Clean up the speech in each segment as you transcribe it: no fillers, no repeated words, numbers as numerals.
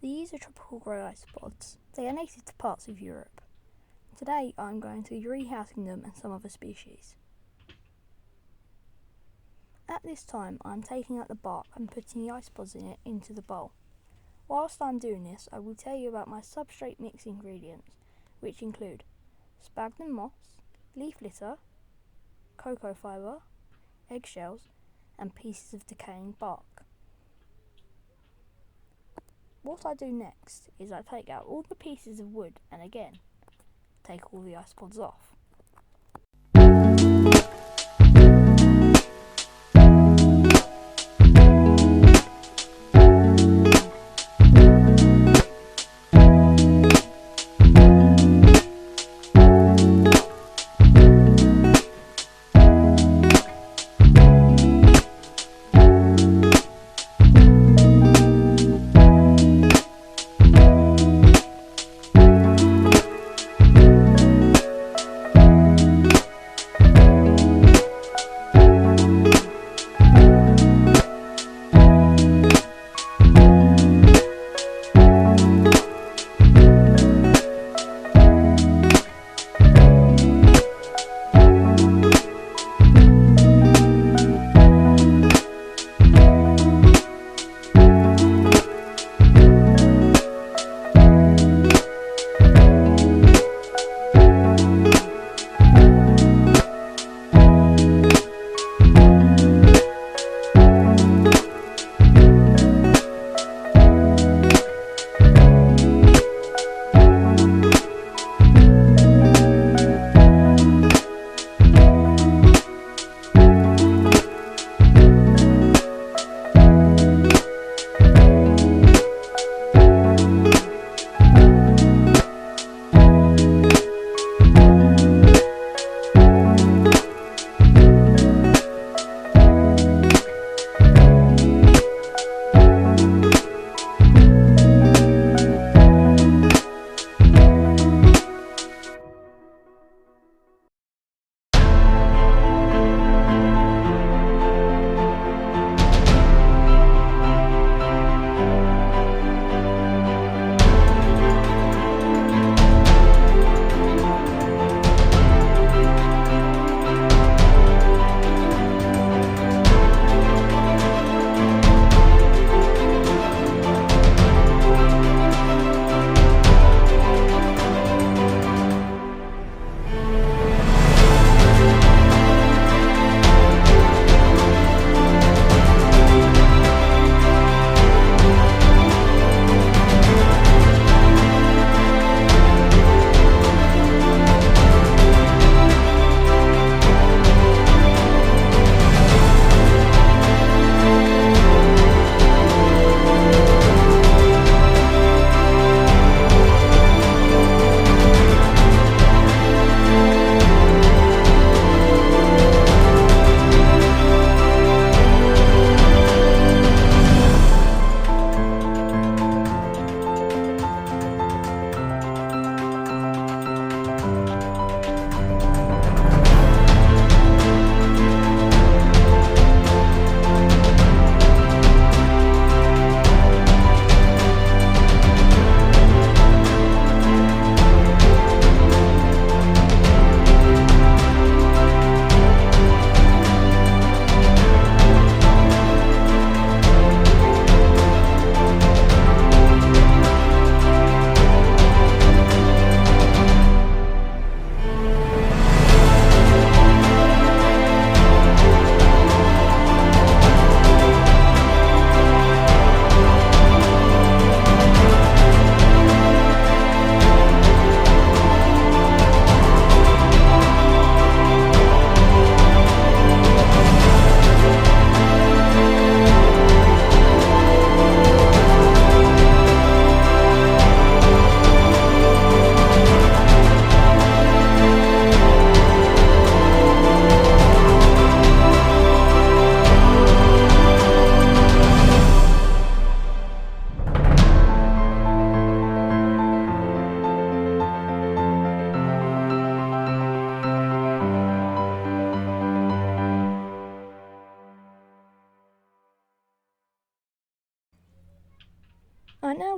These are tropical grey isopods. They are native to parts of Europe. Today I am going to be rehousing them and some other species. At this time I am taking out the bark and putting the isopods in it into the bowl. Whilst I am doing this, I will tell you about my substrate mix ingredients, which include sphagnum moss, leaf litter, cocoa fibre, eggshells and pieces of decaying bark. What I do next is I take out all the pieces of wood and again take all the isopods off.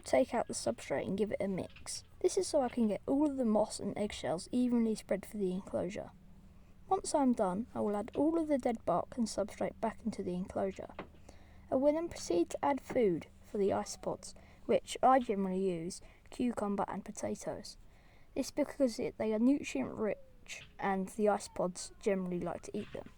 take out the substrate and give it a mix. This is so I can get all of the moss and eggshells evenly spread for the enclosure. Once I'm done, I will add all of the dead bark and substrate back into the enclosure. I will then proceed to add food for the isopods, which I generally use cucumber and potatoes. This is because they are nutrient rich and the isopods generally like to eat them.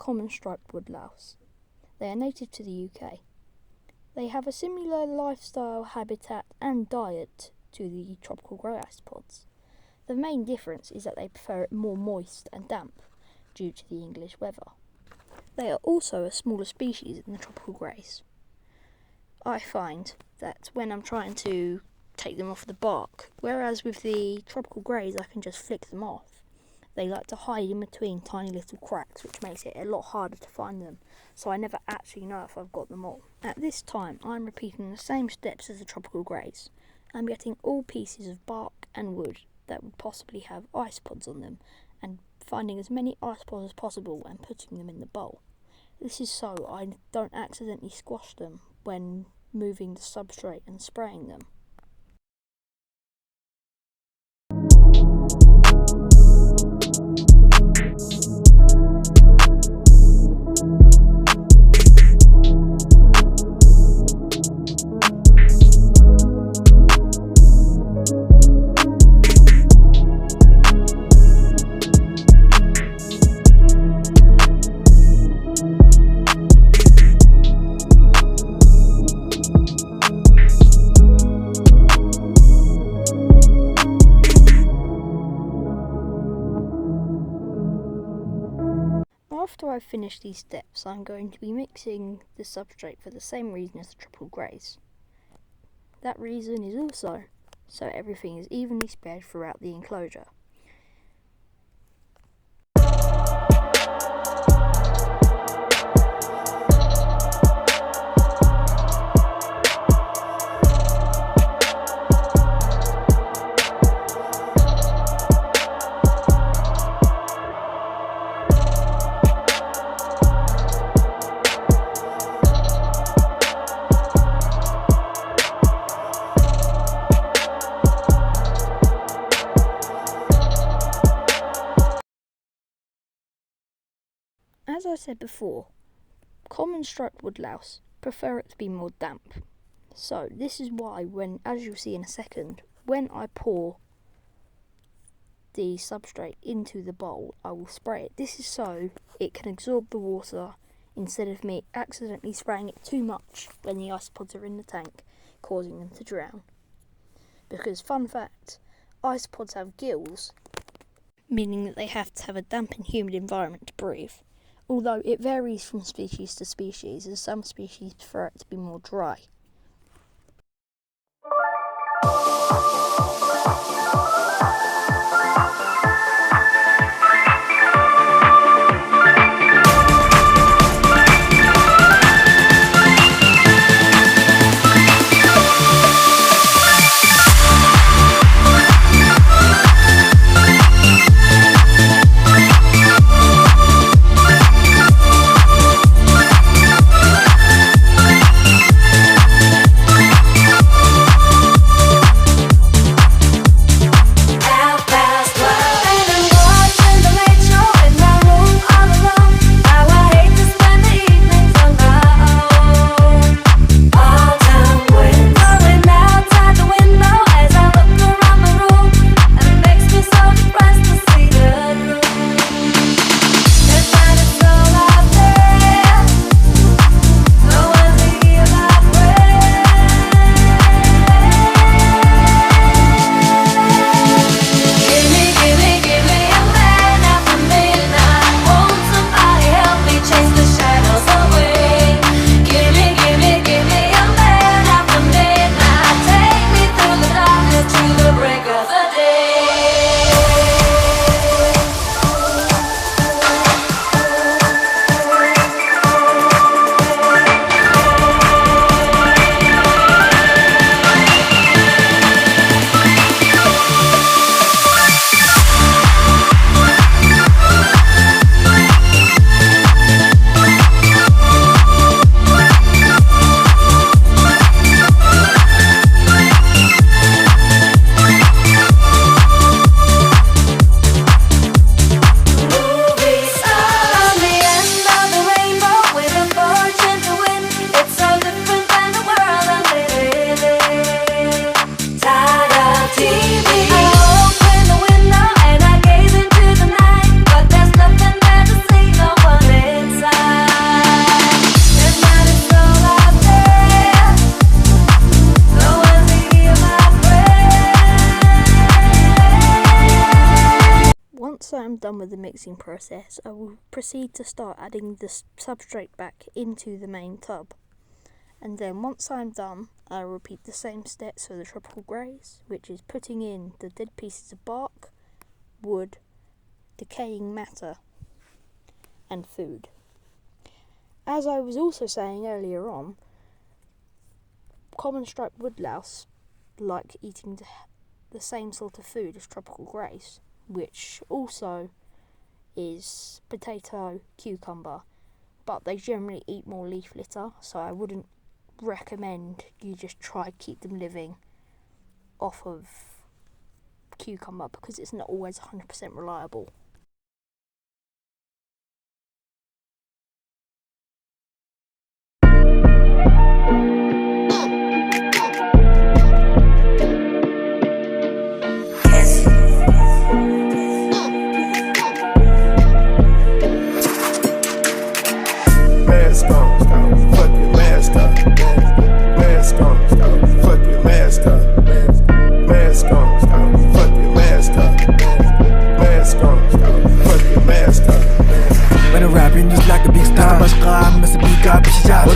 common striped woodlouse. They are native to the UK. They have a similar lifestyle, habitat and diet to the tropical grey isopods. The main difference is that they prefer it more moist and damp due to the English weather. They are also a smaller species than the tropical greys. I find that when I'm trying to take them off the bark, whereas with the tropical greys I can just flick them off, they like to hide in between tiny little cracks, which makes it a lot harder to find them, so I never actually know if I've got them all. At this time I'm repeating the same steps as the tropical greys. I'm getting all pieces of bark and wood that would possibly have isopods on them and finding as many isopods as possible and putting them in the bowl. This is so I don't accidentally squash them when moving the substrate and spraying them. After I've finished these steps, I'm going to be mixing the substrate for the same reason as the tropical greys. That reason is also so everything is evenly spread throughout the enclosure. As I said before, common striped woodlouse prefer it to be more damp. So this is why as you'll see in a second, when I pour the substrate into the bowl, I will spray it. This is so it can absorb the water instead of me accidentally spraying it too much when the isopods are in the tank, causing them to drown. Because fun fact, isopods have gills, meaning that they have to have a damp and humid environment to breathe. Although it varies from species to species, as some species prefer it to be more dry. Once I am done with the mixing process, I will proceed to start adding the substrate back into the main tub. And then once I am done, I will repeat the same steps for the tropical greys, which is putting in the dead pieces of bark, wood, decaying matter, and food. As I was also saying earlier on, common striped woodlouse like eating the same sort of food as tropical greys, which also is potato, cucumber, but they generally eat more leaf litter, so I wouldn't recommend you just try keep them living off of cucumber because it's not always 100% reliable.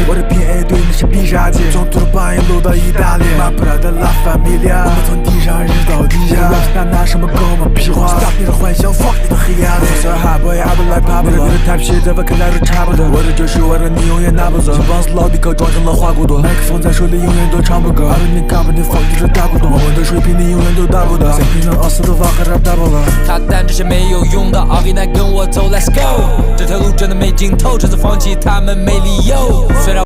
我的 PA 对你是必杀技，从土耳其路到意大利，马普拉的拉法米利亚，我们从地上日到地下，那拿什么狗毛屁话 ？Stop 你的幻想 ，fuck 你的黑压力。So hot boy, I be like Pablo， 你的 type shit 在我看来都差不多，我的就是我的，你永远拿不走。这帮子老逼狗装成了花骨朵，麦克风在手里永远都唱不够。你看不你 fuck 你是大不懂，我的水平你永远都达不到。谁平常熬死的话还 rap 大爆了？他但这些没有用的 ，All night 跟我走 ，Let's go。这条路真的没尽头，这次放弃他们没理由。虽然。